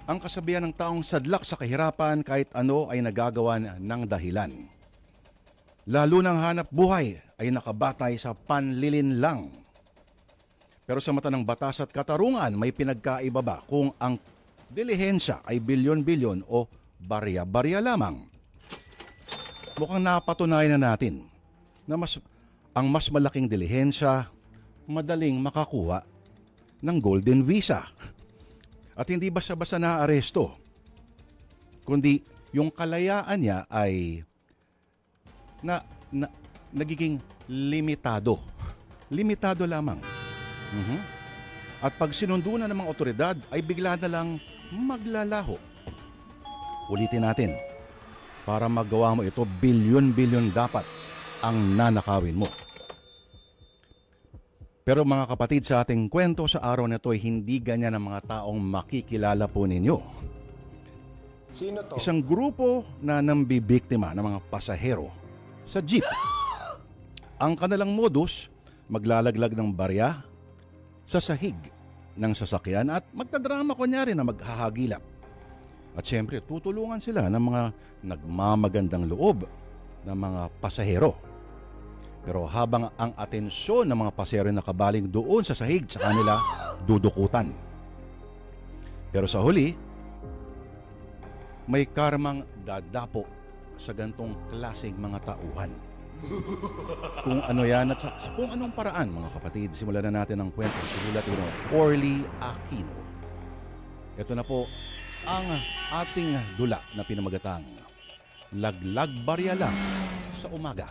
Ang kasabihan ng taong sadlak sa kahirapan kahit ano ay nagagawa ng dahilan. Lalo ng hanap buhay ay nakabatay sa panlilinlang. Pero sa mata ng batas at katarungan, may pinagkaiba ba kung ang dilihensya ay bilyon-bilyon o barya-barya lamang? Mukhang napatunayan na natin na ang mas malaking dilihensya madaling makakuha ng Golden Visa. At hindi basta-basta na-aresto, kundi yung kalayaan niya ay nagiging limitado. Limitado lamang. At pag sinundo na ng mga otoridad, ay bigla na lang maglalaho. Ulitin natin, para magawa mo ito, bilyon-bilyon dapat ang nanakawin mo. Pero mga kapatid, sa ating kwento sa araw na ito ay hindi ganyan ang mga taong makikilala po ninyo. Sino to? Isang grupo na nambibiktima ng mga pasahero sa jeep. Ang kanilang modus, maglalaglag ng barya sa sahig ng sasakyan at magtadrama kunyari na maghahagilap. At syempre, tutulungan sila ng mga nagmamagandang loob ng mga pasahero. Pero habang ang atensyon ng mga pasahero nakabaling doon sa sahig, sa kanila dudukutan. Pero sa huli, may karmang dadapo sa gantong klaseng mga tauhan. Kung ano yan at kung anong paraan, mga kapatid, simulan na natin ang kwento si Latino Orly Aquino. Ito na po ang ating dula na pinamagatang Laglag Barya Lang sa Umaga.